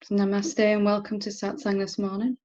Namaste and welcome to Satsang this morning.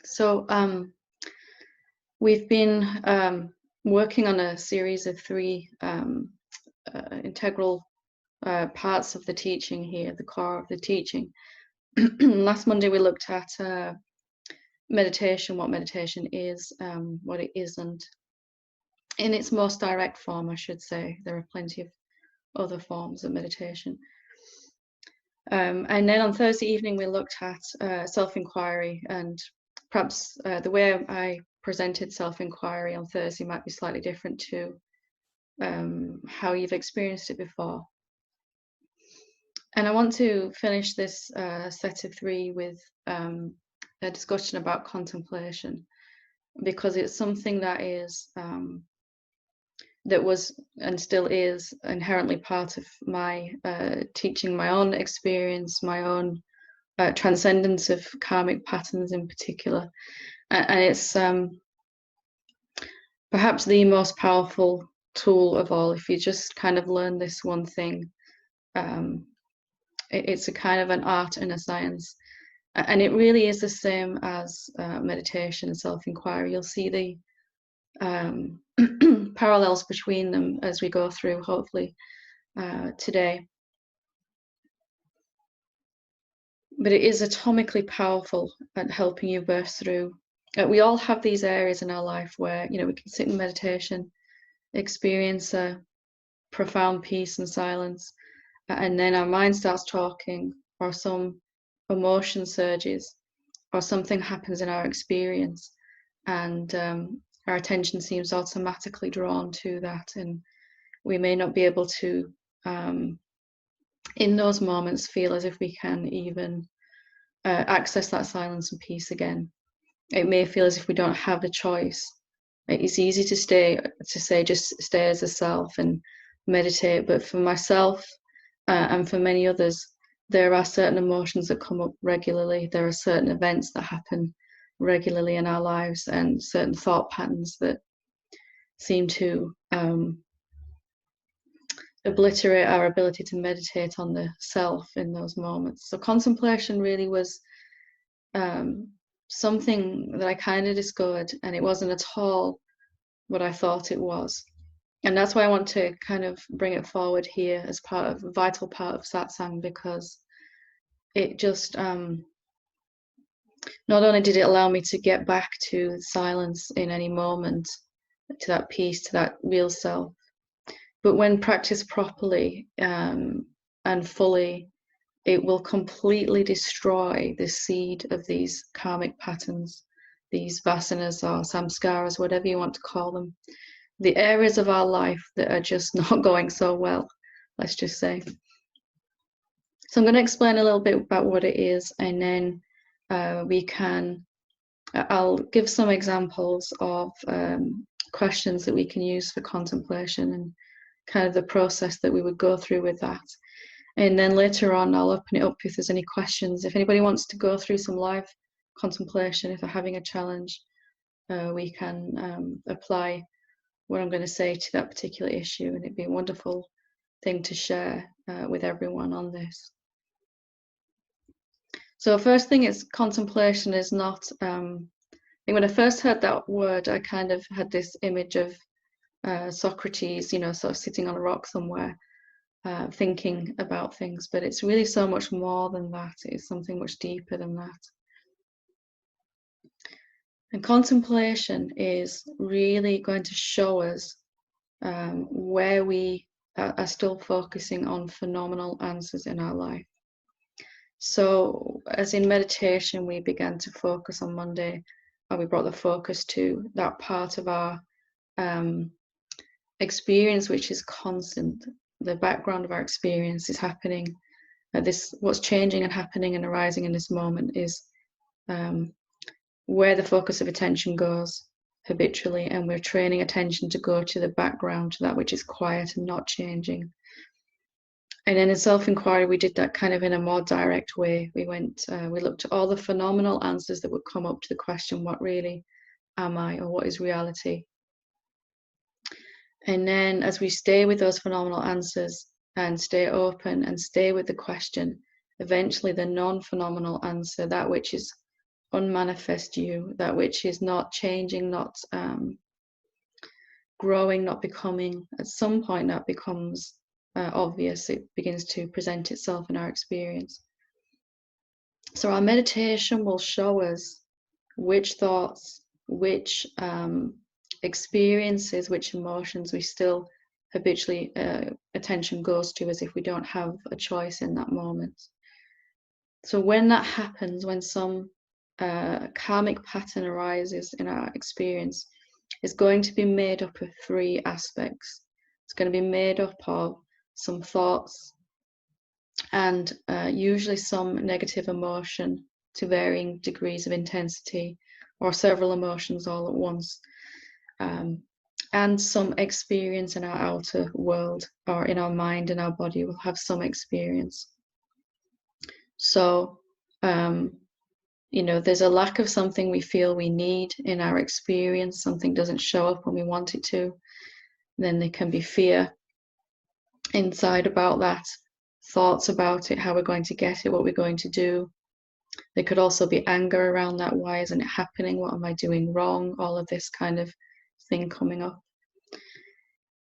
So we've been working on a series of three integral parts of the teaching here, the core of the teaching. Last Monday we looked at meditation, what meditation is, what it isn't. In its most direct form, I should say. There are plenty of other forms of meditation. And then on Thursday evening, we looked at self-inquiry, and perhaps the way I presented self-inquiry on Thursday might be slightly different to how you've experienced it before. And I want to finish this set of three with a discussion about contemplation, because it's something that is that was and still is inherently part of my teaching, my own experience, my own transcendence of karmic patterns in particular. And it's perhaps the most powerful tool of all. If you just kind of learn this one thing, it's a kind of an art and a science. And it really is the same as meditation and self-inquiry. You'll see the parallels between them as we go through, hopefully, today. But it is atomically powerful at helping you burst through. We all have these areas in our life where, we can sit in meditation, experience a profound peace and silence, and then our mind starts talking, or some emotion surges, or something happens in our experience, and our attention seems automatically drawn to that, and we may not be able to, in those moments, feel as if we can even access that silence and peace again. It may feel as if we don't have a choice. It's easy to say just stay as a self and meditate, but for myself and for many others, there are certain emotions that come up regularly. There are certain events that happen regularly in our lives, and certain thought patterns that seem to obliterate our ability to meditate on the self in those moments. So contemplation really was something that I kind of discovered, and it wasn't at all what I thought it was. And that's why I want to kind of bring it forward here as part of a vital part of Satsang, because it just not only did it allow me to get back to silence in any moment, to that peace, to that real self, but when practiced properly and fully, it will completely destroy the seed of these karmic patterns, these vasanas or samskaras, whatever you want to call them, the areas of our life that are just not going so well, let's just say. So I'm going to explain a little bit about what it is, and then I'll give some examples of questions that we can use for contemplation and kind of the process that we would go through with that. And then later on, I'll open it up if there's any questions. If anybody wants to go through some live contemplation, if they're having a challenge, we can apply what I'm going to say to that particular issue, and it'd be a wonderful thing to share with everyone on this. So first thing is, contemplation is not, I think when I first heard that word, I kind of had this image of Socrates, sort of sitting on a rock somewhere, thinking about things, but it's really so much more than that. It's something much deeper than that. And contemplation is really going to show us where we are still focusing on phenomenal answers in our life. So as in meditation, we began to focus on Monday, or we brought the focus to that part of our experience which is constant. The background of our experience is happening. What's changing and happening and arising in this moment is where the focus of attention goes habitually, and we're training attention to go to the background, to that which is quiet and not changing. And then in self-inquiry, we did that kind of in a more direct way. We looked at all the phenomenal answers that would come up to the question, what really am I, or what is reality? And then as we stay with those phenomenal answers and stay open and stay with the question, eventually the non-phenomenal answer, that which is unmanifest you, that which is not changing, not growing, not becoming, at some point that becomes obvious. It begins to present itself in our experience. So our meditation will show us which thoughts, which experiences, which emotions we still habitually attention goes to, as if we don't have a choice in that moment. So when that happens, when some karmic pattern arises in our experience, it's going to be made up of three aspects. It's going to be made up of some thoughts and usually some negative emotion to varying degrees of intensity, or several emotions all at once, and some experience in our outer world, or in our mind and our body will have some experience. So there's a lack of something we feel we need in our experience, something doesn't show up when we want it to. Then there can be fear inside about that, thoughts about it, how we're going to get it, what we're going to do. There could also be anger around that. Why isn't it happening? What am I doing wrong? All of this kind of thing coming up.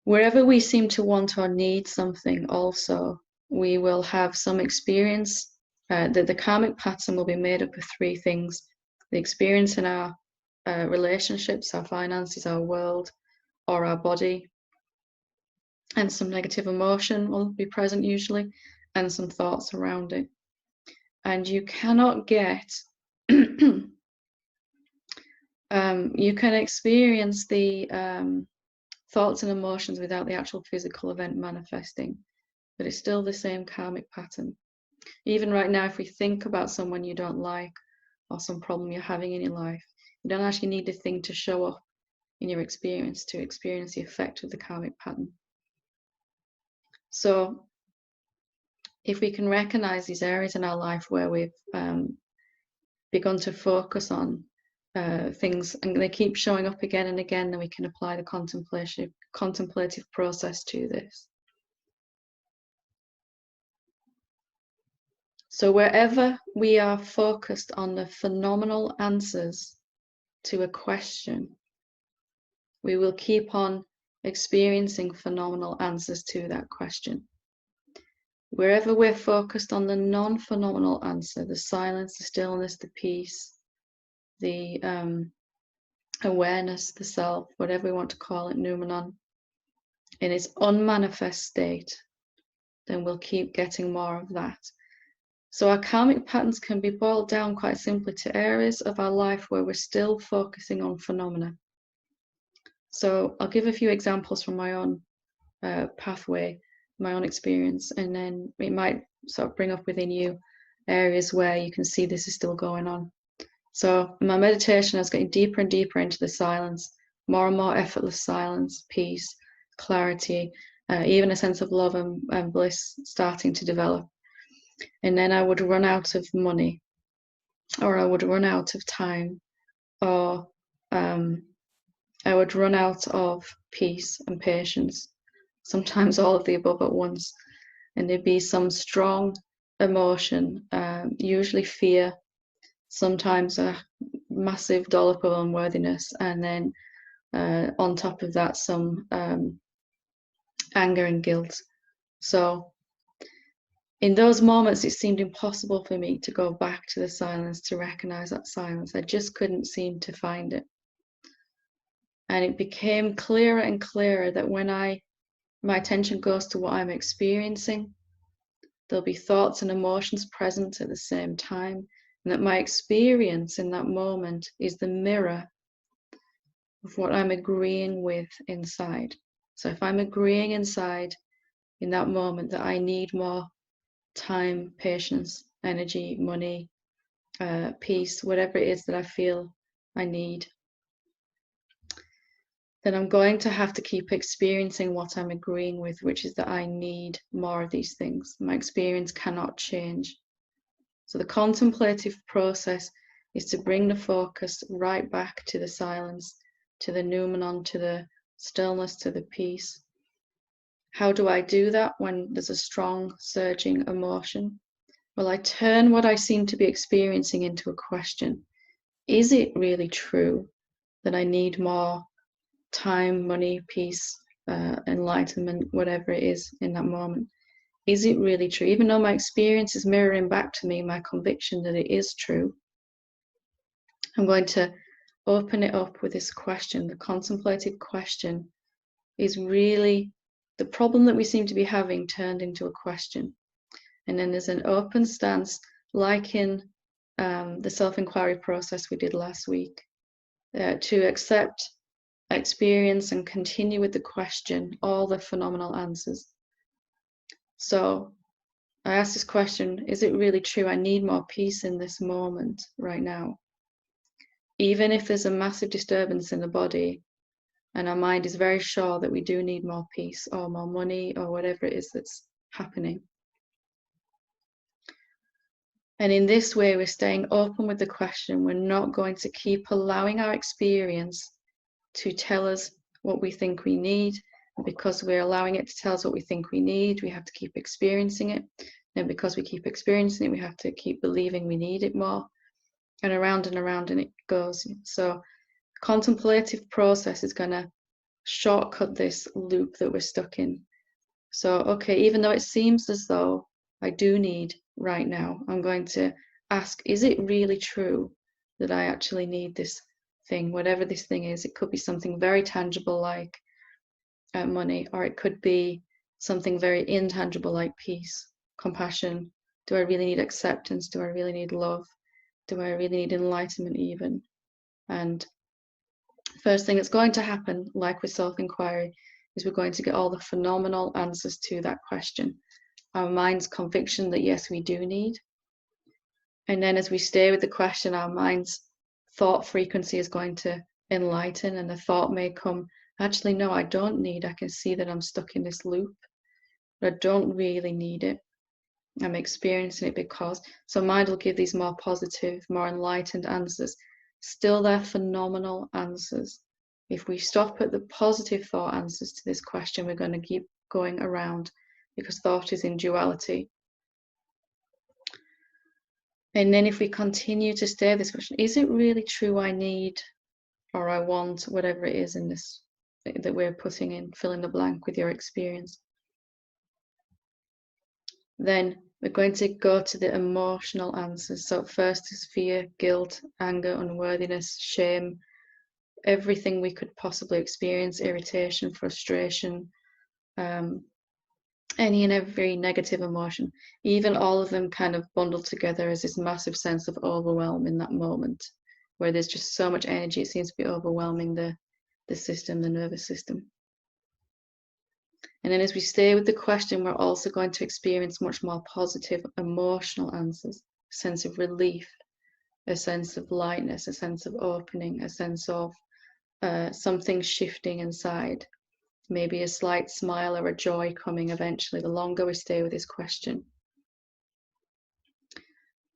Wherever we seem to want or need something also, we will have some experience. The karmic pattern will be made up of three things: the experience in our relationships, our finances, our world, or our body, and some negative emotion will be present usually, and some thoughts around it. And you cannot get you can experience the thoughts and emotions without the actual physical event manifesting, but it's still the same karmic pattern. Even right now, if we think about someone you don't like or some problem you're having in your life, you don't actually need the thing to show up in your experience to experience the effect of the karmic pattern. So if we can recognize these areas in our life where we've begun to focus on things, and they keep showing up again and again, then we can apply the contemplative process to this. So wherever we are focused on the phenomenal answers to a question, we will keep on experiencing phenomenal answers to that question. Wherever we're focused on the non-phenomenal answer, the silence, the stillness, the peace, the awareness, the self, whatever we want to call it, noumenon, in its unmanifest state, then we'll keep getting more of that. So our karmic patterns can be boiled down quite simply to areas of our life where we're still focusing on phenomena. So I'll give a few examples from my own pathway, my own experience, and then it might sort of bring up within you areas where you can see this is still going on. So my meditation is getting deeper and deeper into the silence, more and more effortless silence, peace, clarity, even a sense of love and bliss starting to develop. And then I would run out of money, or I would run out of time, or I would run out of peace and patience, sometimes all of the above at once. And there'd be some strong emotion, usually fear, sometimes a massive dollop of unworthiness, and then on top of that some anger and guilt. So in those moments, it seemed impossible for me to go back to the silence, to recognize that silence. I just couldn't seem to find it. And it became clearer and clearer that when my attention goes to what I'm experiencing, there'll be thoughts and emotions present at the same time, and that my experience in that moment is the mirror of what I'm agreeing with inside. So if I'm agreeing inside in that moment that I need more time, patience, energy, money, peace, whatever it is that I feel I need, then I'm going to have to keep experiencing what I'm agreeing with, which is that I need more of these things. My experience cannot change. So the contemplative process is to bring the focus right back to the silence, to the noumenon, to the stillness, to the peace. How do I do that when there's a strong, surging emotion? Well, I turn what I seem to be experiencing into a question. Is it really true that I need more time, money, peace, enlightenment, whatever it is in that moment? Is it really true? Even though my experience is mirroring back to me my conviction that it is true, I'm going to open it up with this question. The contemplative question is really the problem that we seem to be having turned into a question. And then there's an open stance, like in the self-inquiry process we did last week, to accept, experience, and continue with the question, all the phenomenal answers. So I asked this question, is it really true I need more peace in this moment right now? Even if there's a massive disturbance in the body and our mind is very sure that we do need more peace or more money or whatever it is that's happening. And in this way, we're staying open with the question. We're not going to keep allowing our experience to tell us what we think we need. Because we're allowing it to tell us what we think we need, we have to keep experiencing it. And because we keep experiencing it, we have to keep believing we need it more. And around and it goes. So contemplative process is going to shortcut this loop that we're stuck in. So, okay, even though it seems as though I do need right now, I'm going to ask, is it really true that I actually need this thing, whatever this thing is? It could be something very tangible like money, or it could be something very intangible like peace, compassion. Do I really need acceptance? Do I really need love? Do I really need enlightenment even? And first thing that's going to happen, like with self-inquiry, is we're going to get all the phenomenal answers to that question. Our mind's conviction that yes, we do need. And then as we stay with the question, our mind's thought frequency is going to enlighten, and the thought may come, actually, no, I don't need. I can see that I'm stuck in this loop, but I don't really need it. I'm experiencing it because. So mind will give these more positive, more enlightened answers. Still, they're phenomenal answers. If we stop at the positive thought answers to this question, we're going to keep going around because thought is in duality. And then if we continue to stay with this question, is it really true I need or I want whatever it is in this that we're putting in, fill in the blank with your experience? Then we're going to go to the emotional answers. So first is fear, guilt, anger, unworthiness, shame, everything we could possibly experience, irritation, frustration, any and every negative emotion, even all of them kind of bundled together as this massive sense of overwhelm in that moment, where there's just so much energy, it seems to be overwhelming the system, the nervous system. And then as we stay with the question, we're also going to experience much more positive emotional answers, a sense of relief, a sense of lightness, a sense of opening, a sense of something shifting inside, maybe a slight smile or a joy coming eventually, the longer we stay with this question.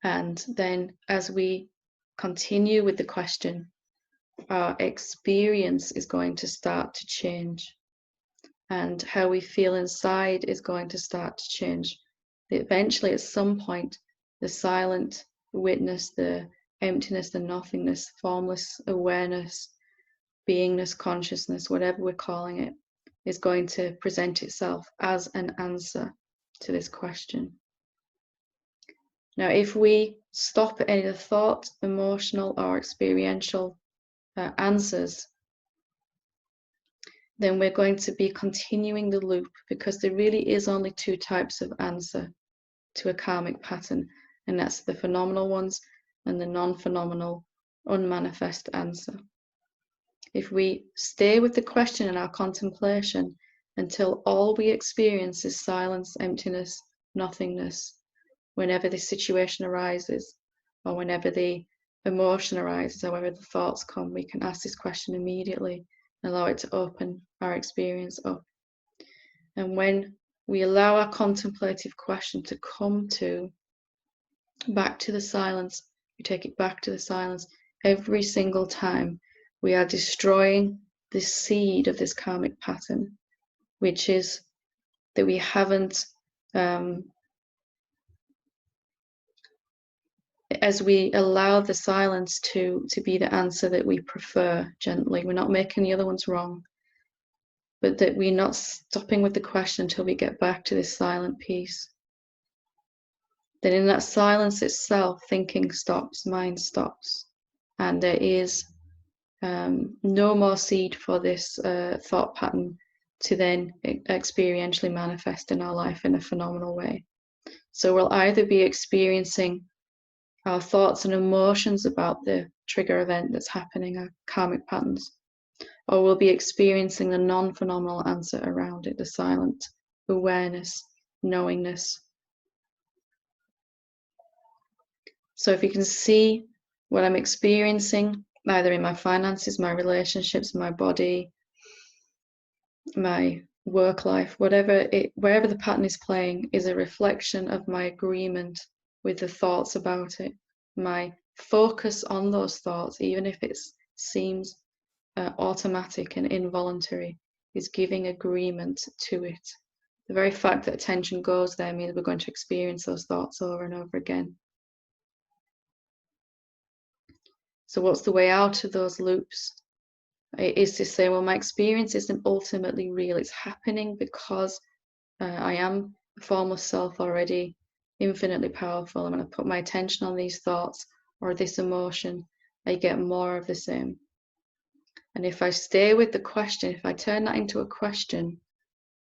And then as we continue with the question, our experience is going to start to change. And how we feel inside is going to start to change. Eventually, at some point, the silent witness, the emptiness, the nothingness, formless awareness, beingness, consciousness, whatever we're calling it, is going to present itself as an answer to this question. Now, if we stop at any of the thought, emotional, or experiential answers, then we're going to be continuing the loop, because there really is only two types of answer to a karmic pattern, and that's the phenomenal ones and the non-phenomenal, unmanifest answer. If we stay with the question in our contemplation, until all we experience is silence, emptiness, nothingness. Whenever this situation arises, or whenever the emotion arises, or whenever the thoughts come, we can ask this question immediately and allow it to open our experience up. And when we allow our contemplative question to come back to the silence, we take it back to the silence every single time, we are destroying the seed of this karmic pattern, which is that we haven't, as we allow the silence to be the answer that we prefer gently, we're not making the other ones wrong, but that we're not stopping with the question until we get back to this silent piece. Then in that silence itself, thinking stops, mind stops, and there is no more seed for this thought pattern to then experientially manifest in our life in a phenomenal way. So we'll either be experiencing our thoughts and emotions about the trigger event that's happening, our karmic patterns, or we'll be experiencing the non-phenomenal answer around it, the silent awareness, knowingness. So if you can see what I'm experiencing, either in my finances, my relationships, my body, my work life, wherever the pattern is playing is a reflection of my agreement with the thoughts about it. My focus on those thoughts, even if it seems automatic and involuntary, is giving agreement to it. The very fact that attention goes there means we're going to experience those thoughts over and over again. So what's the way out of those loops? It is to say, well, my experience isn't ultimately real. It's happening because I am a formless self already, infinitely powerful. And when I put my attention on these thoughts or this emotion, I get more of the same. And if I stay with the question, if I turn that into a question,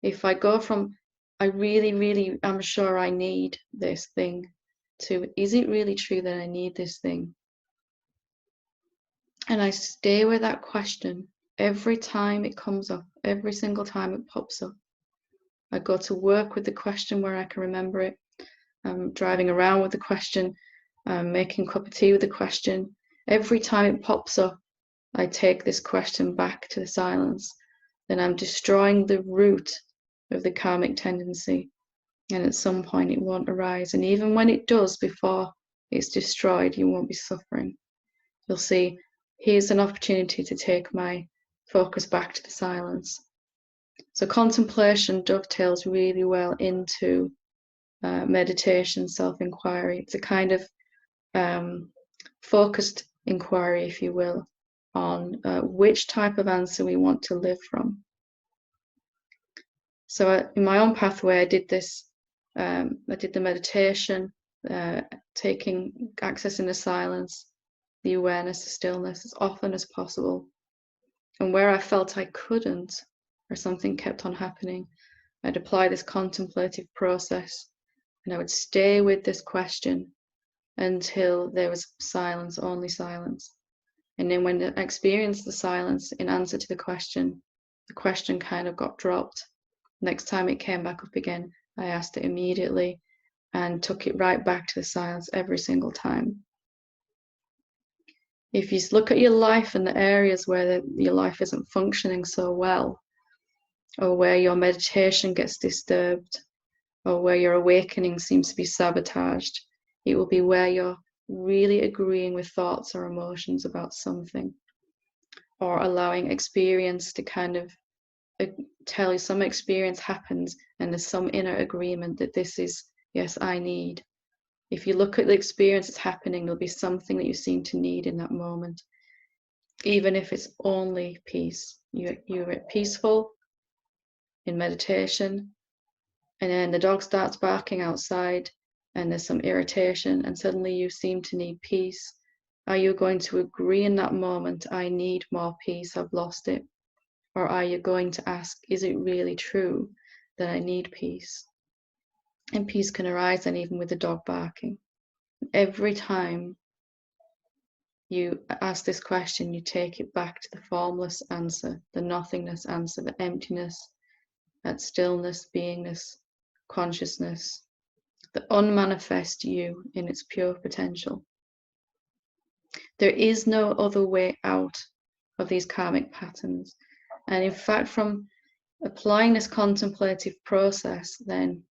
if I go from, I really, really am sure I need this thing, to, is it really true that I need this thing? And I stay with that question every time it comes up, every single time it pops up. I go to work with the question where I can remember it. I'm driving around with the question. I'm making a cup of tea with the question. Every time it pops up, I take this question back to the silence. Then I'm destroying the root of the karmic tendency. And at some point it won't arise. And even when it does, before it's destroyed, you won't be suffering. You'll see, here's an opportunity to take my focus back to the silence. So contemplation dovetails really well into meditation, self-inquiry. It's a kind of focused inquiry, if you will, on which type of answer we want to live from. So in my own pathway, I did this. I did the meditation, accessing the silence, the awareness, the stillness as often as possible. And where I felt I couldn't, or something kept on happening, I'd apply this contemplative process, and I would stay with this question until there was silence, only silence. And then when I experienced the silence in answer to the question kind of got dropped. Next time it came back up again, I asked it immediately and took it right back to the silence every single time. If you look at your life and the areas where your life isn't functioning so well, or where your meditation gets disturbed, or where your awakening seems to be sabotaged, it will be where you're really agreeing with thoughts or emotions about something, or allowing experience to kind of tell you some experience happens and there's some inner agreement that this is, yes, I need. If you look at the experience that's happening, there'll be something that you seem to need in that moment, even if it's only peace. You're peaceful in meditation, and then the dog starts barking outside and there's some irritation and suddenly you seem to need peace. Are you going to agree in that moment, I need more peace, I've lost it? Or are you going to ask, is it really true that I need peace? And peace can arise then even with the dog barking. Every time you ask this question, you take it back to the formless answer, the nothingness answer, the emptiness, at stillness, beingness, consciousness, the unmanifest you in its pure potential. There is no other way out of these karmic patterns. And in fact, from applying this contemplative process, then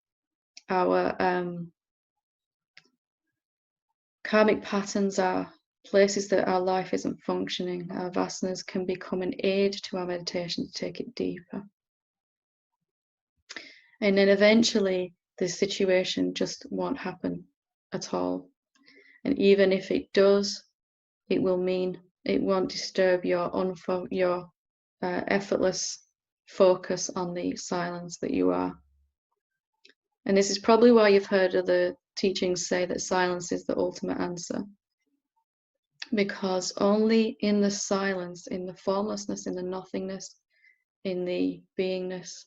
our karmic patterns are places that our life isn't functioning. Our vasanas can become an aid to our meditation to take it deeper. And then eventually this situation just won't happen at all. And even if it does, it will mean it won't disturb your effortless focus on the silence that you are. And this is probably why you've heard other teachings say that silence is the ultimate answer. Because only in the silence, in the formlessness, in the nothingness, in the beingness,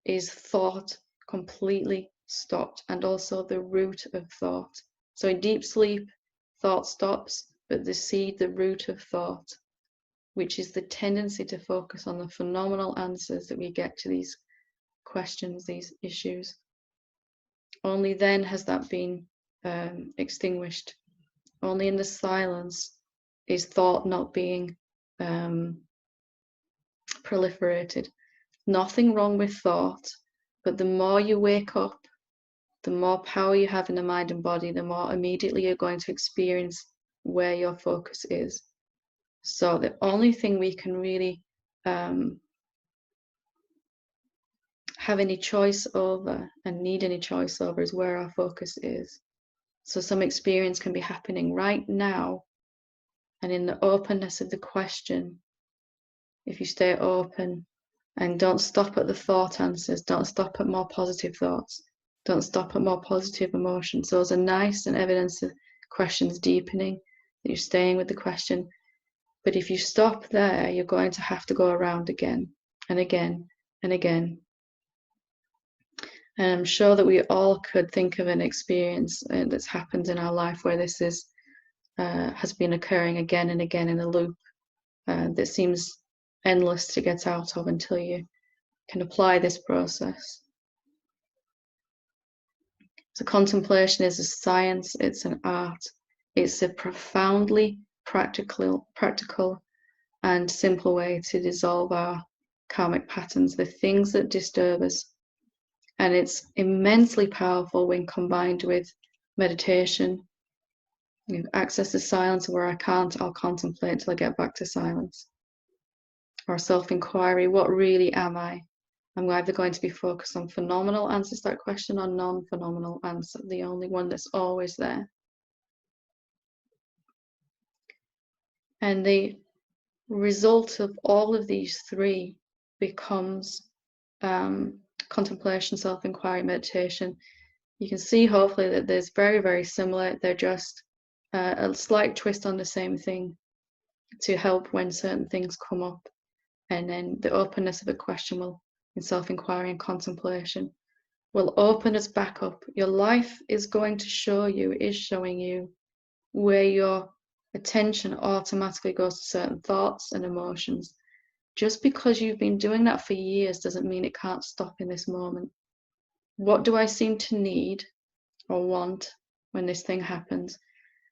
is thought completely stopped, and also the root of thought. So in deep sleep, thought stops, but the seed, the root of thought, which is the tendency to focus on the phenomenal answers that we get to these questions, these issues, only then has that been extinguished. Only in the silence is thought not being proliferated. Nothing wrong with thought, but the more you wake up, the more power you have in the mind and body, the more immediately you're going to experience where your focus is. So the only thing we can really have any choice over and need any choice over is where our focus is. So some experience can be happening right now, and in the openness of the question, if you stay open and don't stop at the thought answers, don't stop at more positive thoughts, don't stop at more positive emotions. Those are nice and evidence of questions deepening, that you're staying with the question. But if you stop there, you're going to have to go around again and again and again. And I'm sure that we all could think of an experience that's happened in our life where this is has been occurring again and again in a loop that seems endless to get out of until you can apply this process. So contemplation is a science, it's an art, it's a profoundly practical and simple way to dissolve our karmic patterns, the things that disturb us. And it's immensely powerful when combined with meditation. You know, access to silence. Where I can't, I'll contemplate till I get back to silence. Or self-inquiry, what really am I? I'm either going to be focused on phenomenal answers to that question or non-phenomenal answer, the only one that's always there. And the result of all of these three becomes contemplation, self-inquiry, meditation. You can see hopefully that there's very, very similar. They're just a slight twist on the same thing to help when certain things come up. And then the openness of a question will, in self-inquiry and contemplation, will open us back up. Your life is going to show you, is showing you where your attention automatically goes to certain thoughts and emotions. Just because you've been doing that for years doesn't mean it can't stop in this moment. What do I seem to need or want when this thing happens?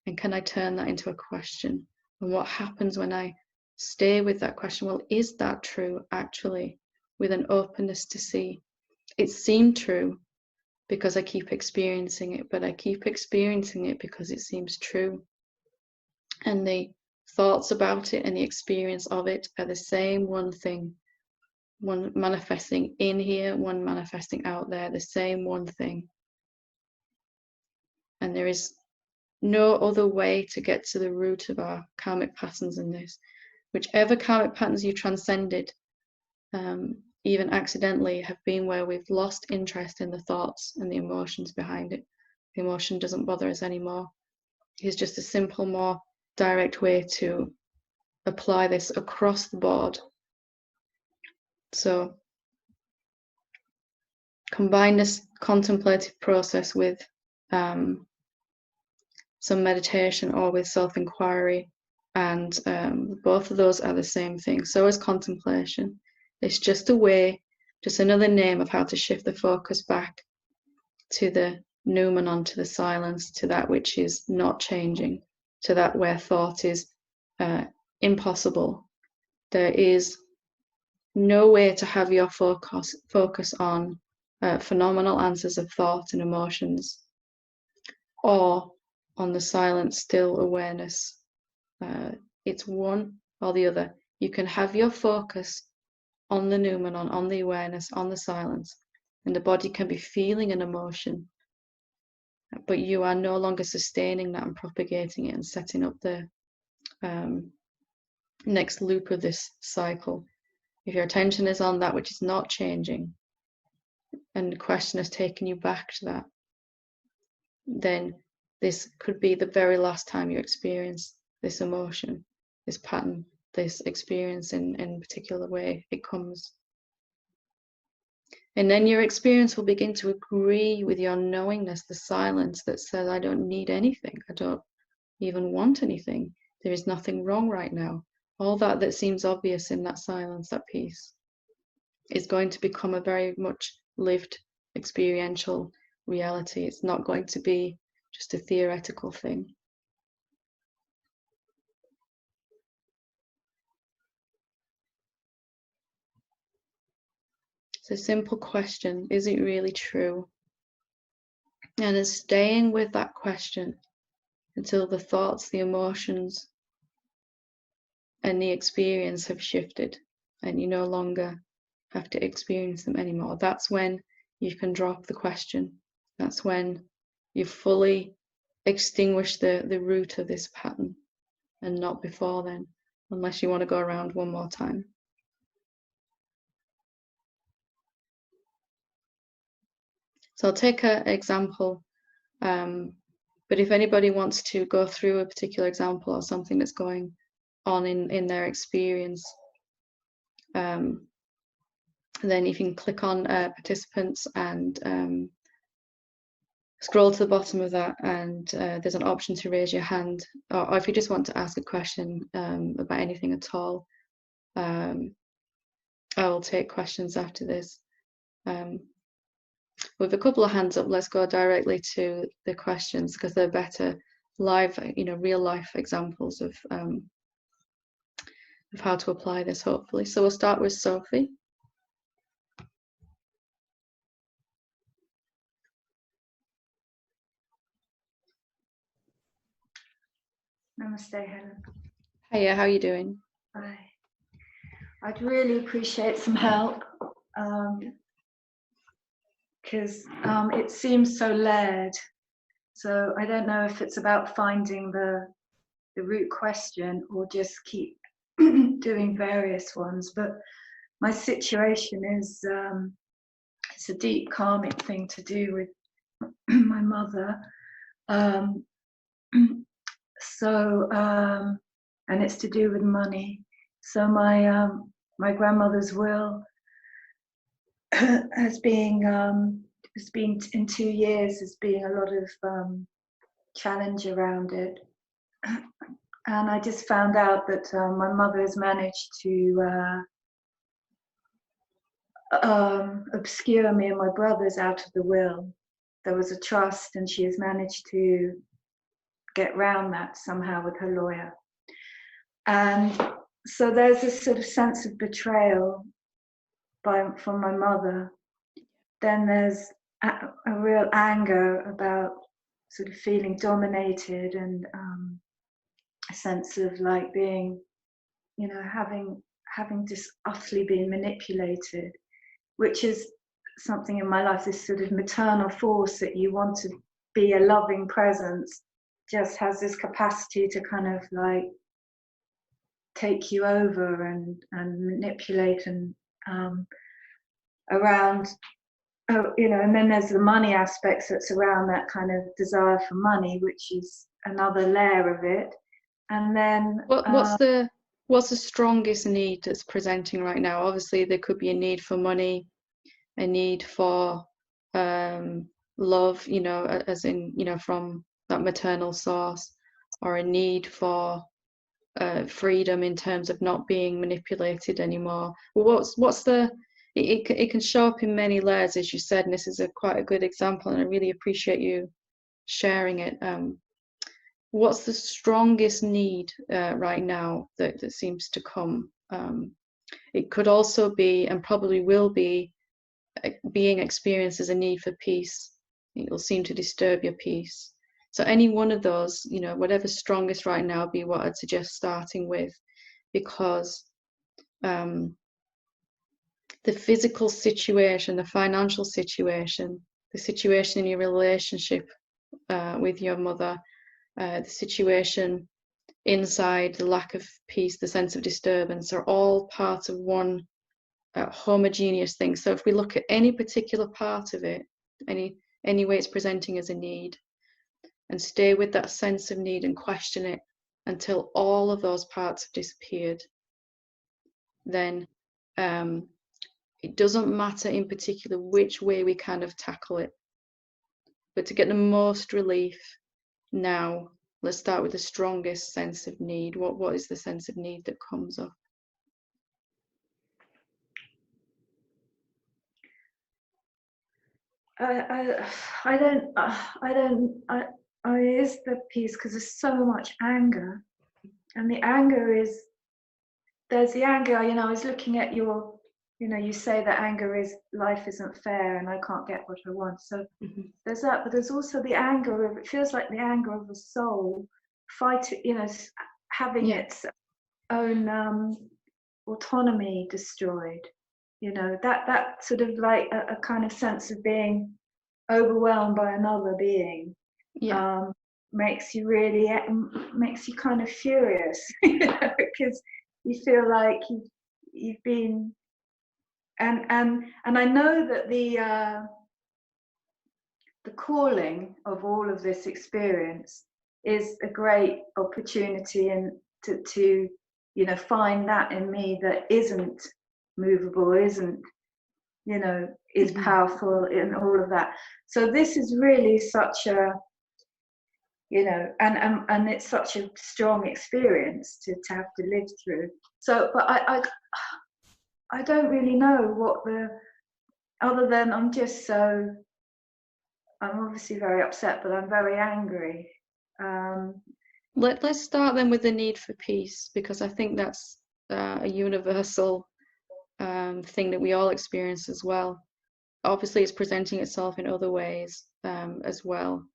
And can I turn that into a question? And what happens when I stay with that question? Well, is that true actually? With an openness to see. It seemed true because I keep experiencing it, but I keep experiencing it because it seems true. And the thoughts about it and the experience of it are the same one thing. One manifesting in here, one manifesting out there, the same one thing. And there is no other way to get to the root of our karmic patterns in this. Whichever karmic patterns you transcended, even accidentally, have been where we've lost interest in the thoughts and the emotions behind it. The emotion doesn't bother us anymore. It's just a simple, more direct way to apply this across the board. So combine this contemplative process with some meditation or with self-inquiry, and both of those are the same thing. So is contemplation. It's just a way just another name of how to shift the focus back to the noumenon, to the silence, to that which is not changing, to that where thought is impossible. There is no way to have your focus on phenomenal answers of thought and emotions, or on the silent, still awareness. It's one or the other. You can have your focus on the noumenon, on the awareness, on the silence, and the body can be feeling an emotion, but you are no longer sustaining that and propagating it and setting up the next loop of this cycle. If your attention is on that which is not changing, and the question has taken you back to that, then this could be the very last time you experience this emotion, this pattern, this experience in a particular way it comes. And then your experience will begin to agree with your knowingness, the silence that says, I don't need anything. I don't even want anything. There is nothing wrong right now. All that seems obvious in that silence, that peace, is going to become a very much lived experiential reality. It's not going to be just a theoretical thing. It's a simple question. Is it really true? And it's staying with that question until the thoughts, the emotions, and the experience have shifted and you no longer have to experience them anymore. That's when you can drop the question. That's when you fully extinguish the root of this pattern, and not before then, unless you want to go around one more time. So I'll take an example, but if anybody wants to go through a particular example or something that's going on in their experience, then you can click on participants and scroll to the bottom of that, and there's an option to raise your hand, or if you just want to ask a question about anything at all, I will take questions after this. With a couple of hands up, let's go directly to the questions, because they're better live, real life examples of how to apply this, hopefully. So we'll start with Sophie. Namaste, Helen. Hiya, how are you doing? Hi. I'd really appreciate some help, because it seems so layered. So I don't know if it's about finding the root question or just keep doing various ones. But my situation is, it's a deep karmic thing to do with my mother. And it's to do with money. So my grandmother's will has been in 2 years, has been a lot of challenge around it. And I just found out that my mother has managed to obscure me and my brothers out of the will. There was a trust, and she has managed to get round that somehow with her lawyer. And so there's this sort of sense of betrayal from my mother. Then there's a real anger about sort of feeling dominated, and a sense of like being, having just utterly been manipulated, which is something in my life, this sort of maternal force that you want to be a loving presence, just has this capacity to kind of like take you over and manipulate and around, and then there's the money aspects that's around that kind of desire for money, which is another layer of it. And then what's the strongest need that's presenting right now? Obviously there could be a need for money, a need for love, as in, from that maternal source, or a need for freedom in terms of not being manipulated anymore. What's the, it can show up in many layers, as you said, and this is quite a good example, and I really appreciate you sharing it. What's the strongest need right now that seems to come? It could also be, and probably will be, being experienced as a need for peace. It will seem to disturb your peace. So any one of those, you know, whatever's strongest right now, be what I'd suggest starting with, because the physical situation, the financial situation, the situation in your relationship with your mother, the situation inside, the lack of peace, the sense of disturbance, are all part of one homogeneous thing. So if we look at any particular part of it, any way it's presenting as a need, and stay with that sense of need and question it until all of those parts have disappeared, then it doesn't matter in particular which way we kind of tackle it. But to get the most relief now, let's start with the strongest sense of need. What is the sense of need that comes up? Is the peace, because there's so much anger, and the anger is, there's the anger, you know, I was looking at your, you know, you say that anger is, life isn't fair and I can't get what I want. So there's that, but there's also the anger of, it feels like the anger of the soul fighting, you know, having its own autonomy destroyed. You know, that sort of like a kind of sense of being overwhelmed by another being. Makes you really, makes you kind of furious, you know, because you feel like you've been, and I know that the calling of all of this experience is a great opportunity, and to you know, find that in me that isn't movable, isn't, you know, is powerful in all of that. So this is really such a, you know, and it's such a strong experience to have to live through. So, but I don't really know what the, other than I'm obviously very upset, but I'm very angry. Let's start then with the need for peace, because I think that's a universal thing that we all experience as well. Obviously, it's presenting itself in other ways as well.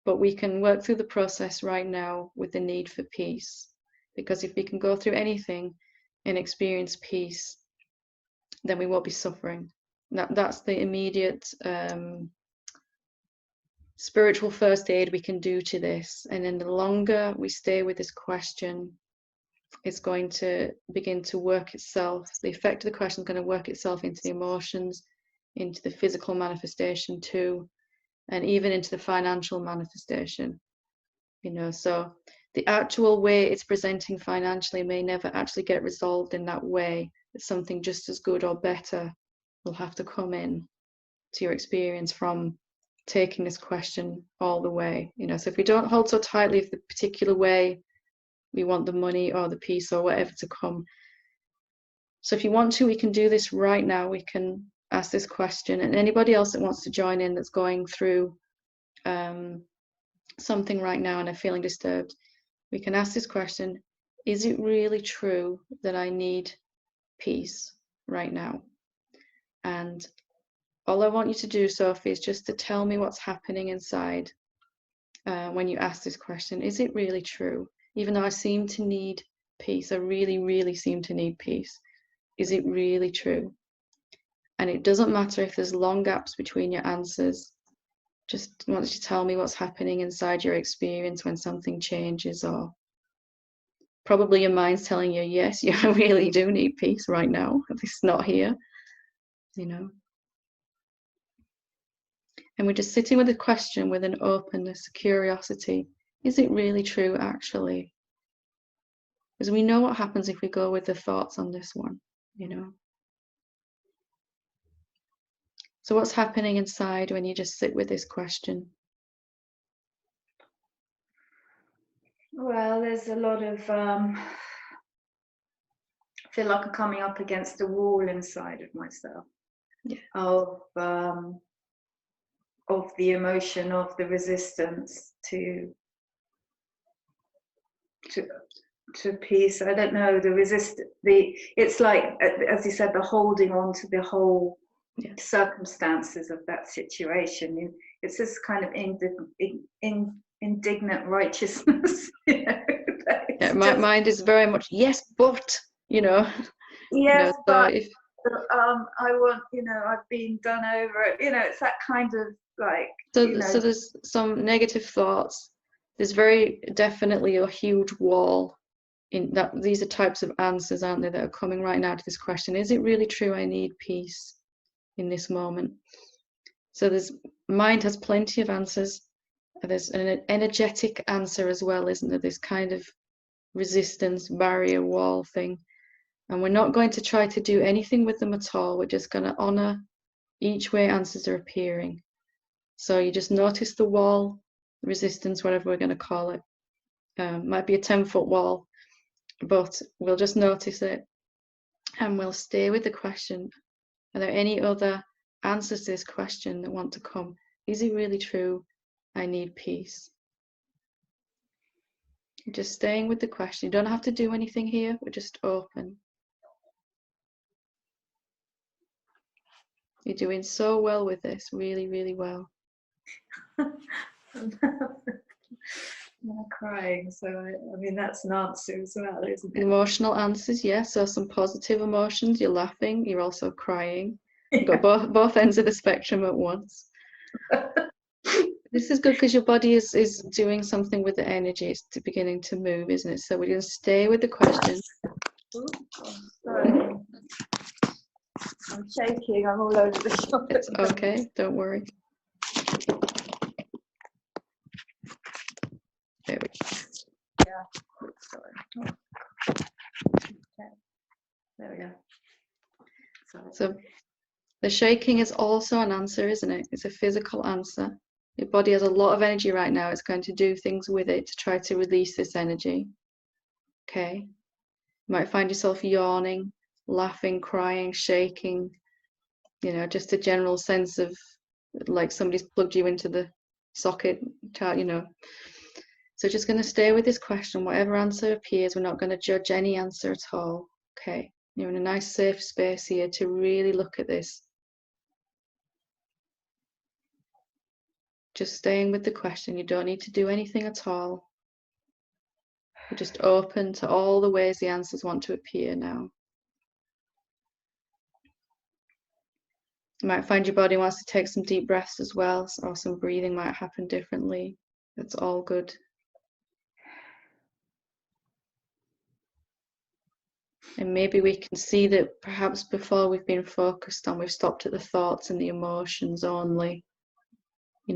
But we can work through the process right now with the need for peace, because if we can go through anything and experience peace, then we won't be suffering. That's the immediate spiritual first aid we can do to this. And then the longer we stay with this question, it's going to begin to work itself. The effect of the question is going to work itself into the emotions, into the physical manifestation too, and even into the financial manifestation, you know. So the actual way it's presenting financially may never actually get resolved in that way. It's something just as good or better will have to come in to your experience from taking this question all the way, you know. So if we don't hold so tightly with the particular way we want the money or the peace or whatever to come. So if you want to, we can do this right now. We can ask this question, and anybody else that wants to join in that's going through something right now and are feeling disturbed, we can ask this question: is it really true that I need peace right now? And all I want you to do, Sophie, is just to tell me what's happening inside when you ask this question. Is it really true? Even though I seem to need peace, I really, really seem to need peace. Is it really true? And it doesn't matter if there's long gaps between your answers. Just want you to tell me what's happening inside your experience when something changes, or probably your mind's telling you, yes, you really do need peace right now. It's not here, you know. And we're just sitting with the question with an openness, curiosity. Is it really true, actually? Because we know what happens if we go with the thoughts on this one, you know. So what's happening inside when you just sit with this question? Well, there's a lot of, I feel like I'm coming up against a wall inside of myself. of the emotion, of the resistance to peace. I don't know, it's like, as you said, the holding on to the whole circumstances of that situation. It's this kind of indignant righteousness. My mind is very much yes, but yes, but if I want, I've been done over. It's that kind of like. So there's some negative thoughts. There's very definitely a huge wall in that. These are types of answers, aren't they, that are coming right now to this question. Is it really true I need peace in this moment? So mind has plenty of answers. There's an energetic answer as well, isn't there? This kind of resistance, barrier, wall thing. And we're not going to try to do anything with them at all. We're just going to honor each way answers are appearing. So you just notice the wall, resistance, whatever we're going to call it. Might be a 10-foot wall, but we'll just notice it and we'll stay with the question. Are there any other answers to this question that want to come? Is it really true I need peace? You're just staying with the question. You don't have to do anything here. We're just open. You're doing so well with this. Really, really well. I'm crying, so I mean that's an answer as well, isn't it? Emotional answers, yes. So some positive emotions. You're laughing. You're also crying. You've got both ends of the spectrum at once. This is good because your body is doing something with the energy. It's beginning to move, isn't it? So we're going to stay with the question. Ooh, sorry. I'm shaking. I'm all over the shop. It's okay. Don't worry. There we go. Yeah. Sorry. Okay. There we go. So the shaking is also an answer, isn't it? It's a physical answer. Your body has a lot of energy right now. It's going to do things with it to try to release this energy. Okay. You might find yourself yawning, laughing, crying, shaking, just a general sense of like somebody's plugged you into the socket, So just going to stay with this question. Whatever answer appears, we're not going to judge any answer at all. Okay. You're in a nice safe space here to really look at this. Just staying with the question. You don't need to do anything at all. You're just open to all the ways the answers want to appear now. You might find your body wants to take some deep breaths as well, or some breathing might happen differently. That's all good. And maybe we can see that perhaps before we've been focused on, we've stopped at the thoughts and the emotions only,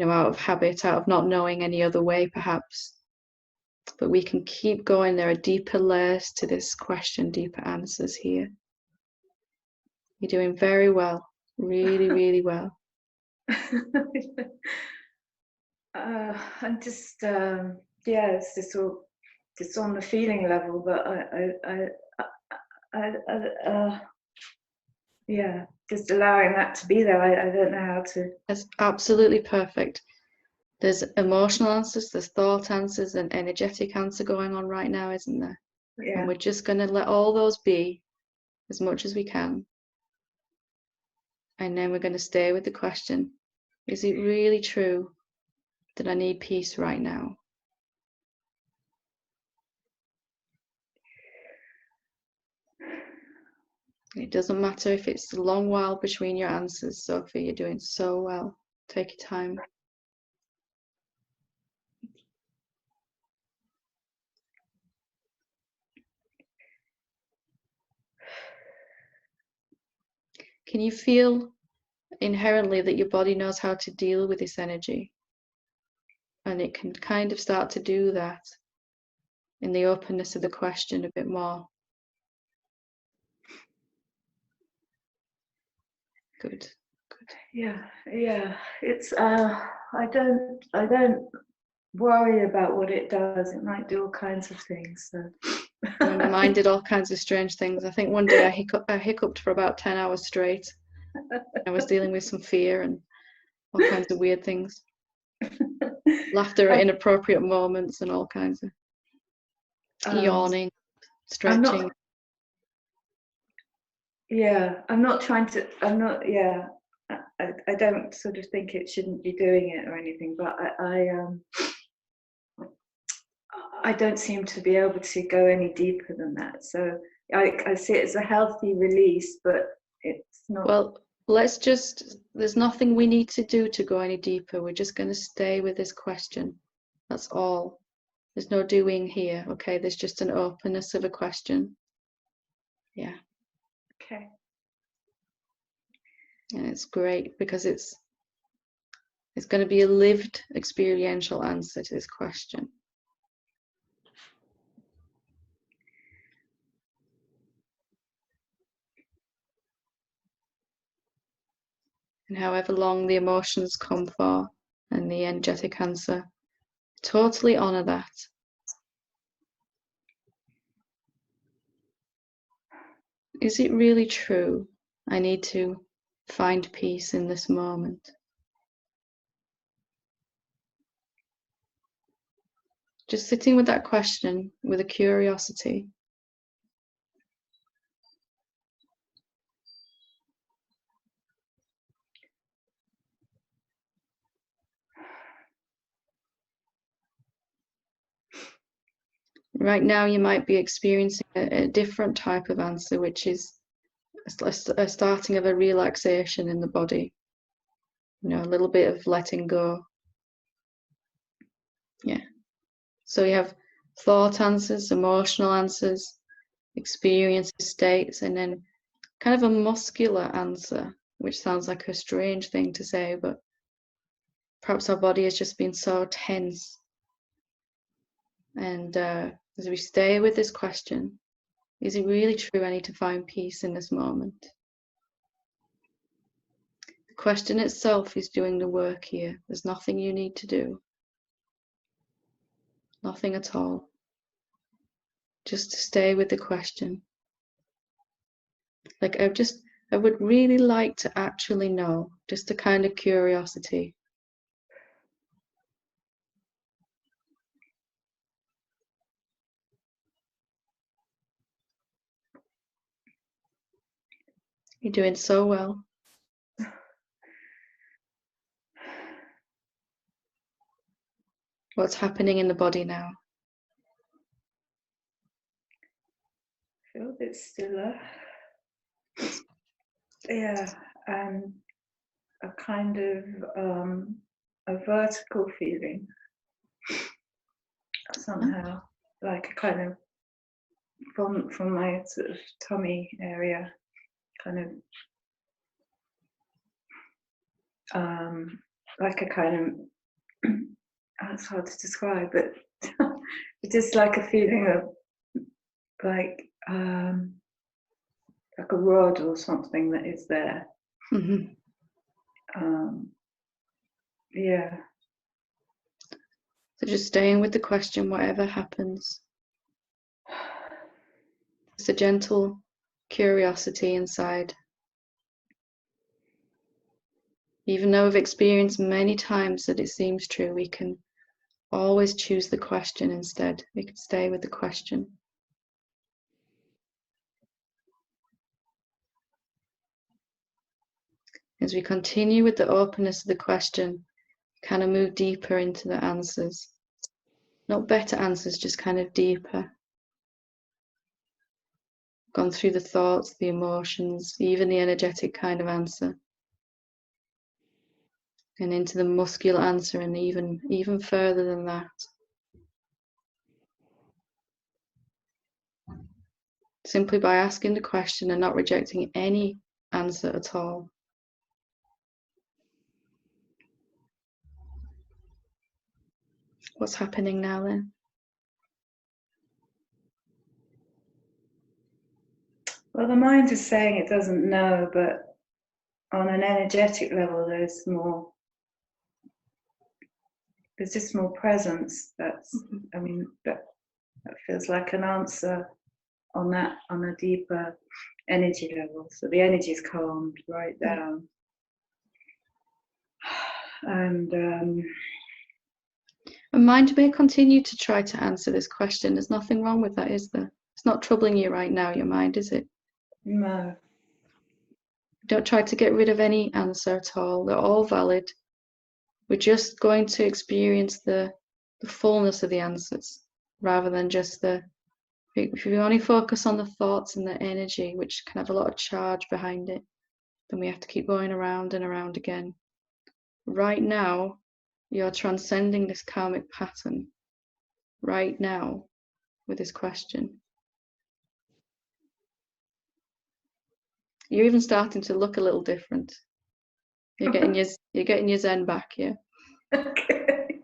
out of habit, out of not knowing any other way perhaps. But we can keep going. There are deeper layers to this question, deeper answers here. You're doing very well. Really, really well. I'm just, it's just all, just on the feeling level, but just allowing that to be there. I don't know how to. That's absolutely perfect. There's emotional answers, there's thought answers, and energetic answer going on right now, isn't there? Yeah. And we're just going to let all those be as much as we can. And then we're going to stay with the question, is it really true that I need peace right now? It doesn't matter if it's a long while between your answers, Sophie, you're doing so well. Take your time. Can you feel inherently that your body knows how to deal with this energy? And it can kind of start to do that in the openness of the question a bit more. Good. Yeah. It's I don't worry about what it does. It might do all kinds of things. So. My mind did all kinds of strange things. I think one day I hiccuped for about 10 hours straight. I was dealing with some fear and all kinds of weird things. Laughter at inappropriate moments and all kinds of yawning, stretching. I'm not I don't sort of think it shouldn't be doing it or anything, but I don't seem to be able to go any deeper than that. So I see it as a healthy release, but it's not. Well, there's nothing we need to do to go any deeper. We're just going to stay with this question. That's all. There's no doing here, okay? There's just an openness of a question. Yeah. Okay. And it's great because it's going to be a lived experiential answer to this question. And however long the emotions come for and the energetic answer, totally honor that. Is it really true? I need to find peace in this moment. Just sitting with that question with a curiosity. Right now you might be experiencing a different type of answer, which is a starting of a relaxation in the body. You know, a little bit of letting go. Yeah. So you have thought answers, emotional answers, experience states, and then kind of a muscular answer, which sounds like a strange thing to say, but perhaps our body has just been so tense. And as we stay with this question, is it really true I need to find peace in this moment? The question itself is doing the work here. There's nothing you need to do. Nothing at all. Just to stay with the question. Like I would really like to actually know, just a kind of curiosity. You're doing so well. What's happening in the body now? I feel a bit stiller. Yeah, and a kind of a vertical feeling somehow, like a kind of from my sort of tummy area, kind of like a kind of it's hard to describe, but just like a feeling of like a rod or something that is there. Mm-hmm. Yeah. So just staying with the question, whatever happens. It's a gentle curiosity inside. Even though we've experienced many times that it seems true, we can always choose the question instead. We can stay with the question. As we continue with the openness of the question, kind of move deeper into the answers. Not better answers, just kind of deeper. Gone through the thoughts, the emotions, even the energetic kind of answer. And into the muscular answer, and even further than that. Simply by asking the question and not rejecting any answer at all. What's happening now then? Well, the mind is saying it doesn't know, but on an energetic level, there's just more presence. That's, I mean, that feels like an answer on a deeper energy level. So the energy is calmed right down. And mind may continue to try to answer this question. There's nothing wrong with that, is there? It's not troubling you right now, your mind, is it? no. Don't try to get rid of any answer at all. They're all valid. We're just going to experience the fullness of the answers rather than just if you only focus on the thoughts and the energy, which can have a lot of charge behind it, then we have to keep going around and around again. Right now, you're transcending this karmic pattern. Right now, with this question. You're even starting to look a little different. You're getting your zen back, yeah. Okay.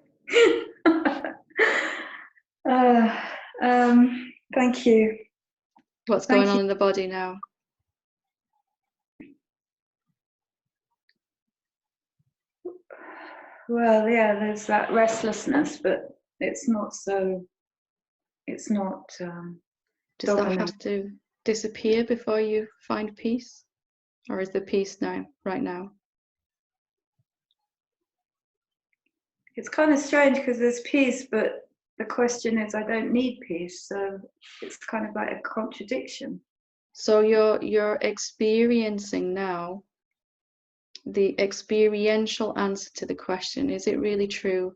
Thank you. What's going on in the body now? Well, yeah, there's that restlessness, but it's not. Does that have to disappear before you find peace? Or is there peace now, right now? It's kind of strange because there's peace, but the question is, I don't need peace. So it's kind of like a contradiction. So you're experiencing now the experiential answer to the question, is it really true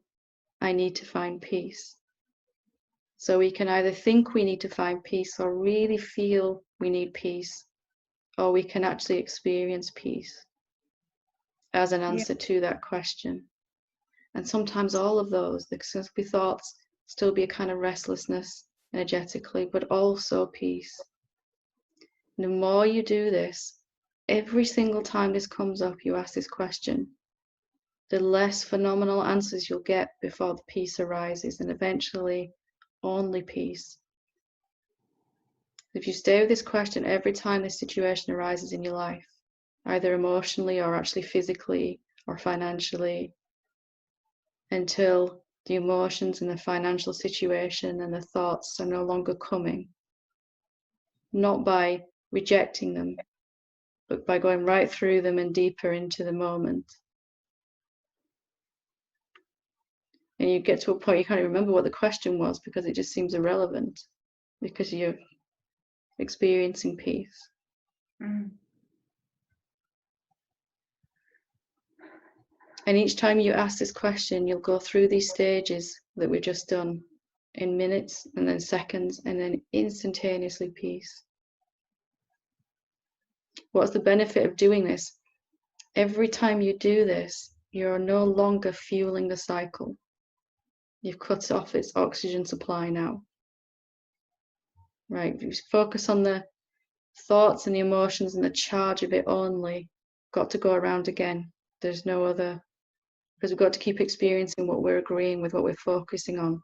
I need to find peace? So we can either think we need to find peace or really feel we need peace, or we can actually experience peace as an answer to that question. And sometimes all of those, there can be thoughts, still be a kind of restlessness energetically, but also peace. The more you do this, every single time this comes up, you ask this question, the less phenomenal answers you'll get before the peace arises, and eventually only peace. If you stay with this question every time this situation arises in your life, either emotionally or actually physically or financially, until the emotions and the financial situation and the thoughts are no longer coming, not by rejecting them, but by going right through them and deeper into the moment. And you get to a point you can't even remember what the question was because it just seems irrelevant because you're experiencing peace. Mm. And each time you ask this question, you'll go through these stages that we've just done in minutes and then seconds and then instantaneously peace. What's the benefit of doing this? Every time you do this, you're no longer fueling the cycle. You've cut off its oxygen supply now. Right? If you focus on the thoughts and the emotions and the charge of it only, got to go around again. There's no other, because we've got to keep experiencing what we're agreeing with, what we're focusing on.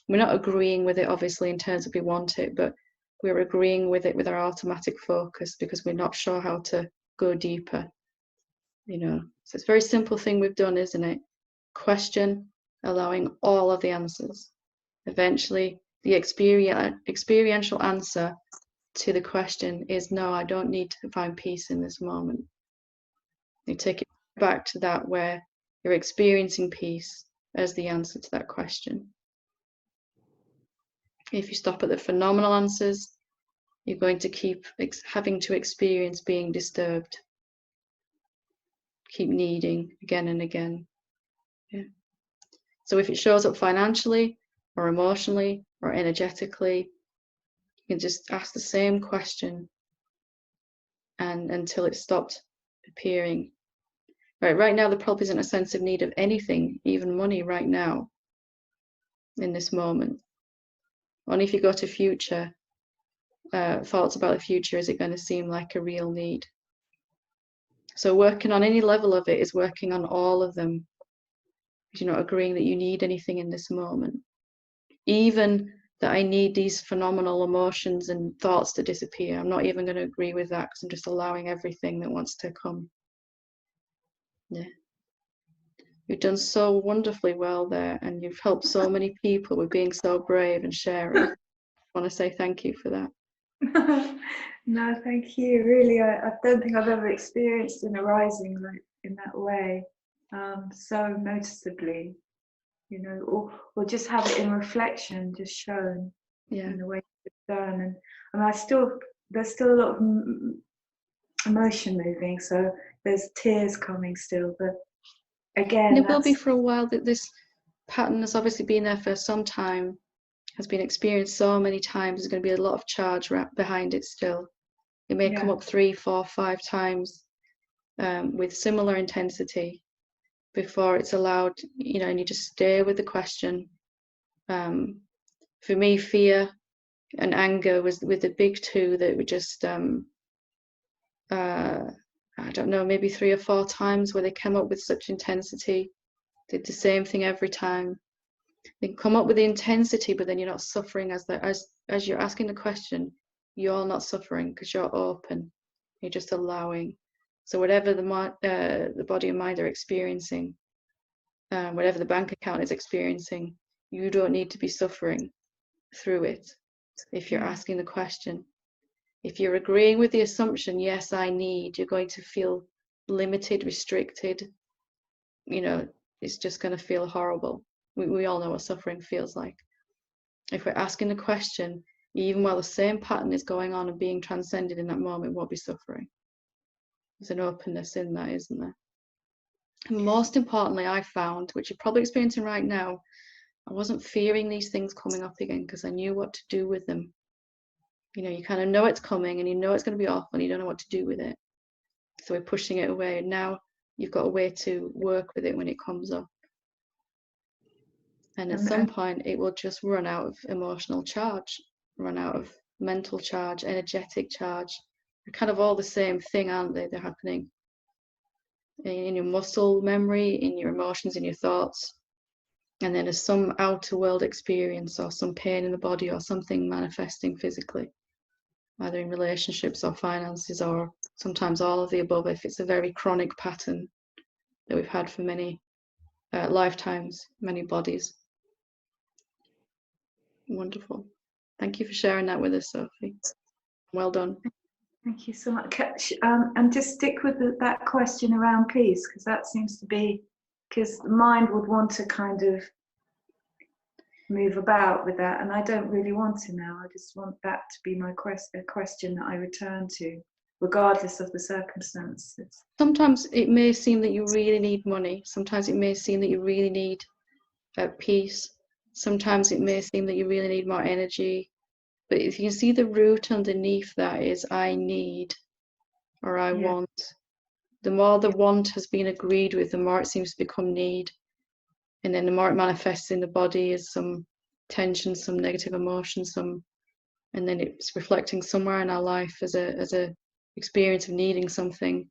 We're not agreeing with it, obviously, in terms of we want it, but we're agreeing with it with our automatic focus because we're not sure how to go deeper. You know, so it's a very simple thing we've done, isn't it? Question, allowing all of the answers. Eventually, the experiential answer to the question is no, I don't need to find peace in this moment. You take it back to that where you're experiencing peace as the answer to that question. If you stop at the phenomenal answers, you're going to keep having to experience being disturbed. Keep needing again and again. Yeah. So if it shows up financially or emotionally or energetically, you can just ask the same question and until it stopped appearing. Right now, there probably isn't a sense of need of anything, even money right now, in this moment. Only if you go to future, thoughts about the future, is it going to seem like a real need. So working on any level of it is working on all of them. You're not agreeing that you need anything in this moment. Even that I need these phenomenal emotions and thoughts to disappear. I'm not even going to agree with that because I'm just allowing everything that wants to come. Yeah. You've done so wonderfully well there, and you've helped so many people with being so brave and sharing. I want to say thank you for that. No, thank you. Really, I don't think I've ever experienced an arising like in that way, so noticeably, or just have it in reflection, just shown in the way it's done. And there's still a lot of emotion moving, so there's tears coming still, but again, And it will be for a while. That this pattern has obviously been there for some time, has been experienced so many times. There's going to be a lot of charge behind it still. It may come up 3, 4, 5 times with similar intensity before it's allowed, and you just stay with the question. For me, fear and anger was with the big two that were just I don't know, maybe 3 or 4 times where they came up with such intensity, did the same thing every time. They come up with the intensity, but then you're not suffering as you're asking the question. You're not suffering because you're open. You're just allowing. So whatever the body and mind are experiencing, whatever the bank account is experiencing, you don't need to be suffering through it if you're asking the question. If you're agreeing with the assumption, yes, I need, you're going to feel limited, restricted. It's just going to feel horrible. We all know what suffering feels like. If we're asking the question, even while the same pattern is going on and being transcended in that moment, we'll be suffering. There's an openness in that, isn't there? And most importantly, I found, which you're probably experiencing right now, I wasn't fearing these things coming up again because I knew what to do with them. You kind of know it's coming and you know it's going to be awful and you don't know what to do with it. So we're pushing it away. And now you've got a way to work with it when it comes up. And at some point, it will just run out of emotional charge, run out of mental charge, energetic charge. They're kind of all the same thing, aren't they? They're happening in your muscle memory, in your emotions, in your thoughts. And then there's some outer world experience or some pain in the body or something manifesting physically, either in relationships or finances or sometimes all of the above if it's a very chronic pattern that we've had for many lifetimes, many bodies. Wonderful. Thank you for sharing that with us, Sophie. Well done. Thank you so much. And just stick with that question around peace, because that seems to be, because the mind would want to kind of move about with that, and I don't really want to now. I just want that to be my question that I return to, regardless of the circumstances. Sometimes it may seem that you really need money. Sometimes it may seem that you really need peace. Sometimes it may seem that you really need more energy. But if you can see the root underneath that is I need or I want, the more the want has been agreed with, the more it seems to become need. And then the more it manifests in the body is some tension, some negative emotion, and then it's reflecting somewhere in our life as a experience of needing something.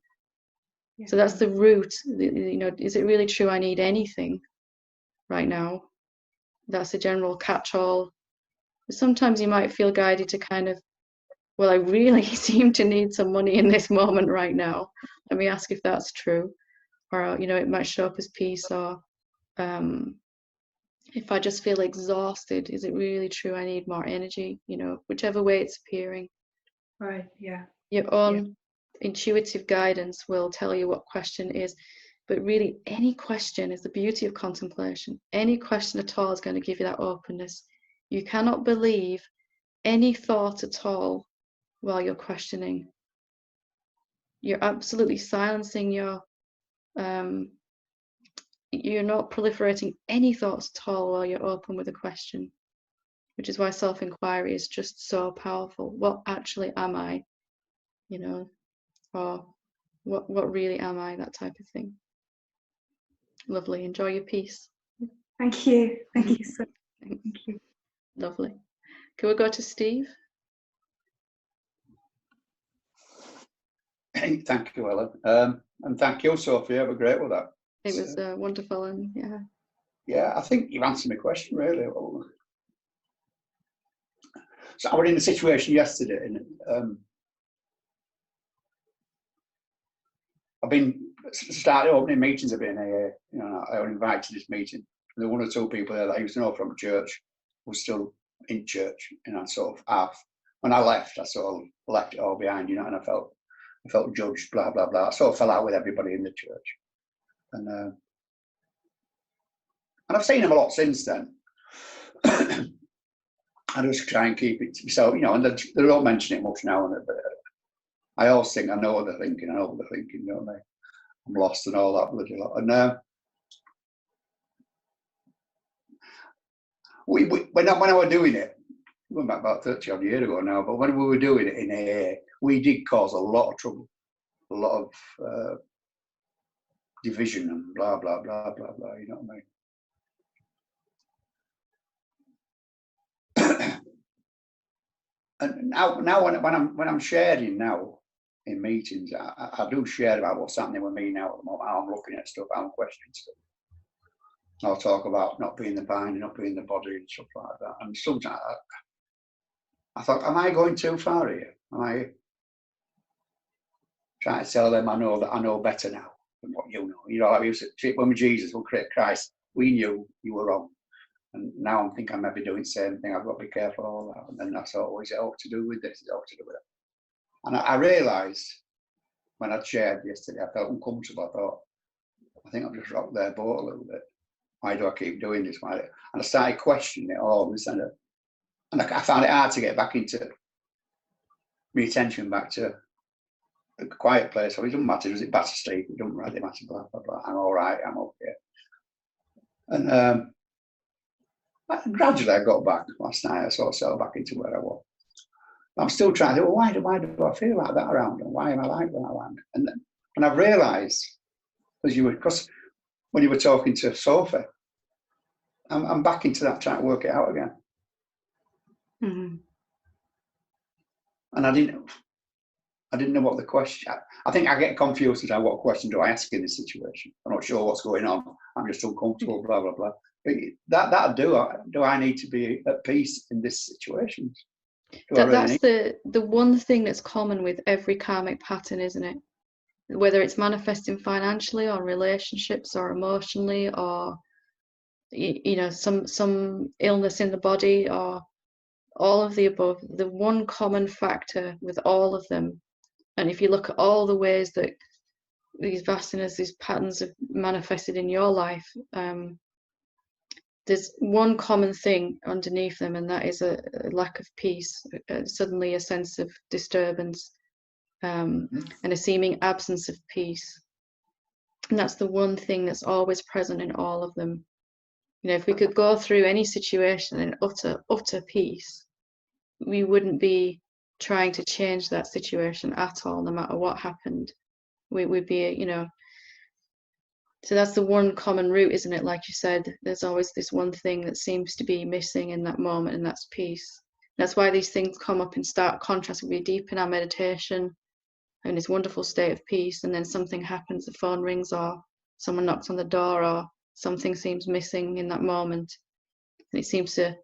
So that's the root. Is it really true I need anything right now? That's a general catch-all. Sometimes you might feel guided to kind of, well, I really seem to need some money in this moment right now. Let me ask if that's true. Or, it might show up as peace, or if I just feel exhausted, is it really true I need more energy? Whichever way it's appearing. Right, yeah. Your own intuitive guidance will tell you what question is. But really, any question is the beauty of contemplation. Any question at all is going to give you that openness. You cannot believe any thought at all while you're questioning. You're absolutely silencing you're not proliferating any thoughts at all while you're open with a question, which is why self-inquiry is just so powerful. What actually am I? Or what really am I? That type of thing. Lovely. Enjoy your peace. Thank you. Thank you so much. Thank you. Lovely. Can we go to Steve? Thank you, Helen. And thank you, Sophie. I was great with that. It was wonderful, and yeah, I think you've answered my question really. So I was in a situation yesterday, and I've been started opening meetings a bit in AA. I was invited to this meeting. There were 1 or 2 people there that I used to know from church who were still in church, sort of half when I left, I sort of left it all behind, you know, and I felt judged, blah blah blah. I sort of fell out with everybody in the church, and I've seen them a lot since then. I just try and keep it to myself, you know, and they don't mention it much now, but I always think I know what they're thinking, you know what I mean? I'm lost and all that bloody lot. And when I was doing it, going back about 30 odd years ago now, but when we were doing it in AA, we did cause a lot of trouble, a lot of division and blah blah blah blah blah, you know what I mean? And now when I'm sharing now in meetings, I do share about what's happening with me now at the moment, how I'm looking at stuff, how I'm questioning stuff. I'll talk about not being the mind, not being the body and stuff like that. And sometimes I thought, am I going too far here? Am I trying to tell them I know better now than what you know? You know, like we used to treat when we Jesus, when Christ, we knew you were wrong. And now I'm thinking I may be doing the same thing. I've got to be careful of all that. And then I thought, oh, is it all to do with this? Is it all to do with that? And I realised when I shared yesterday, I felt uncomfortable. I thought, I think I've just rocked their boat a little bit. Why do I keep doing this? And I started questioning it all. And I found it hard to get back into my attention back to a quiet place. So it doesn't matter, does it batter sleep? It doesn't really matter, blah, blah, blah. I'm all right, I'm okay. And gradually I got back last night. I sort of settled back into where I was. But I'm still trying to, well, why do I feel like that around them? Why am I like that around them? And I've realised, because when you were talking to Sophie, I'm back into that, trying to work it out again. Mm-hmm. And I didn't know what the question. I think I get confused as to what question do I ask in this situation. I'm not sure what's going on. I'm just uncomfortable, blah blah blah. But that do I need to be at peace in this situation? That's the one thing that's common with every karmic pattern, isn't it? Whether it's manifesting financially or relationships or emotionally or you know some illness in the body or all of the above, the one common factor with all of them, and if you look at all the ways that these vasanas, these patterns have manifested in your life, there's one common thing underneath them, and that is a lack of peace, suddenly a sense of disturbance, and a seeming absence of peace. And that's the one thing that's always present in all of them. You know, if we could go through any situation in utter peace, we wouldn't be trying to change that situation at all, no matter what happened. We'd be, you know. So that's the one common root, isn't it? Like you said, there's always this one thing that seems to be missing in that moment, and that's peace. That's why these things come up in stark contrast. We deep in our meditation, in this wonderful state of peace, and then something happens, the phone rings or someone knocks on the door or something seems missing in that moment. And it seems to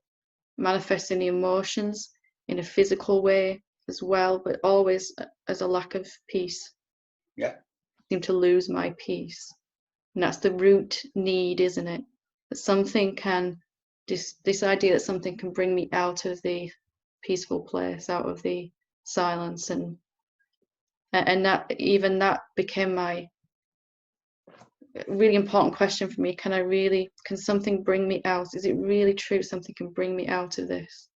manifest in the emotions in a physical way as well, but always as a lack of peace. Yeah. I seem to lose my peace. And that's the root need, isn't it? That something can, this idea that something can bring me out of the peaceful place, out of the silence, and that became my really important question for me. Can something bring me out? Is it really true something can bring me out of this?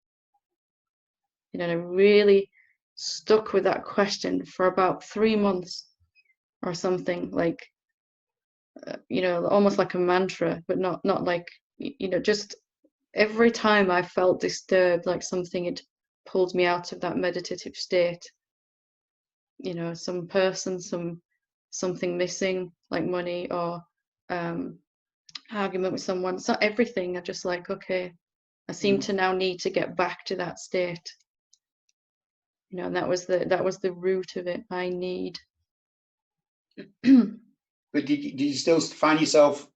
You know, I really stuck with that question for about 3 months or something, like, you know, almost like a mantra, but not like, you know, just every time I felt disturbed, like something had pulled me out of that meditative state. You know, some person, something missing, like money or argument with someone. It's not everything. I'm just like, okay, I seem to now need to get back to that state. You know, and that was the root of it. I need. But did you still find yourself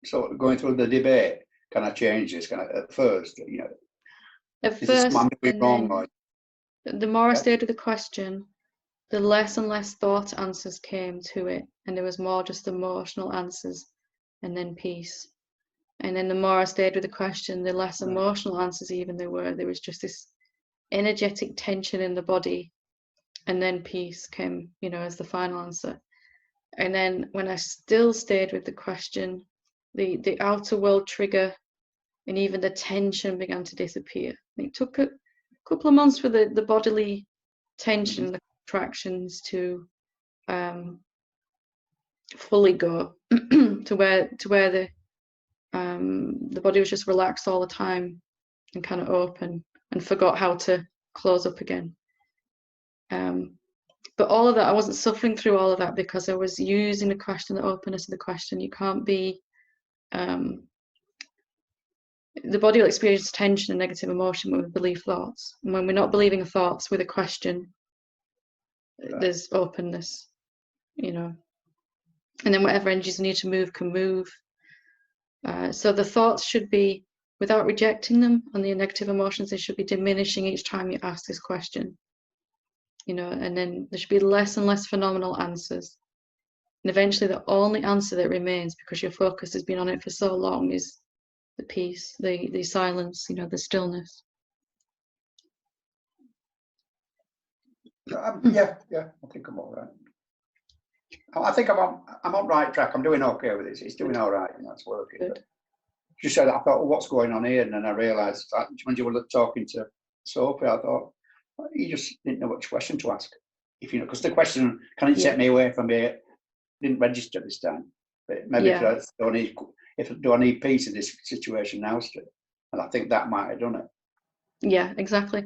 sort of going through the debate? Can I change this? Can I at first? You know, At first, wrong, the more I stayed with the question, the less and less thought answers came to it, and there was more just emotional answers, and then peace. And then the more I stayed with the question, the less emotional answers even there were. There was just this energetic tension in the body, and then peace came, you know, as the final answer. And then when I still stayed with the question, the outer world trigger and even the tension began to disappear. It took a couple of months for the bodily tension, the contractions to fully go to where the body was just relaxed all the time and kind of open and forgot how to close up again. But all of that, I wasn't suffering through all of that because I was using the question, the openness of the question. You can't be, the body will experience tension and negative emotion when we believe thoughts. And when we're not believing thoughts with a question, there's openness, you know. And then whatever energies need to move can move. So the thoughts should be, without rejecting them, and the negative emotions, they should be diminishing each time you ask this question. You know, and then there should be less and less phenomenal answers. And eventually the only answer that remains, because your focus has been on it for so long, is the peace, the silence, you know, the stillness. Yeah, I think I'm all right. I think I'm on right track. I'm doing okay with this. It's doing all right, and that's working. Good. Just said, I thought, well, what's going on here? And then I realised when you were talking to Sophie, I thought, well, you just didn't know which question to ask. If you know, because the question, can it set me away from it, didn't register this time. But maybe if do I need peace in this situation now still? And I think that might have done it. Yeah, exactly.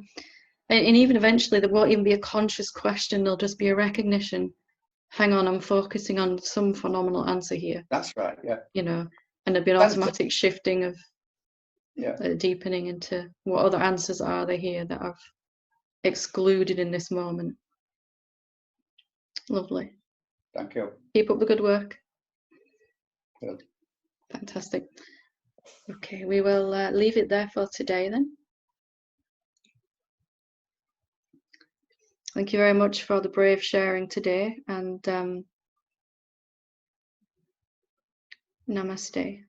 And even eventually there won't even be a conscious question. There'll just be a recognition. Hang on, I'm focusing on some phenomenal answer here. That's right, yeah. You know, and there'll be an automatic shifting of deepening into what other answers are there here that I've excluded in this moment. Lovely. Thank you. Keep up the good work. Good. Fantastic. Okay, we will leave it there for today then. Thank you very much for the brave sharing today, and namaste.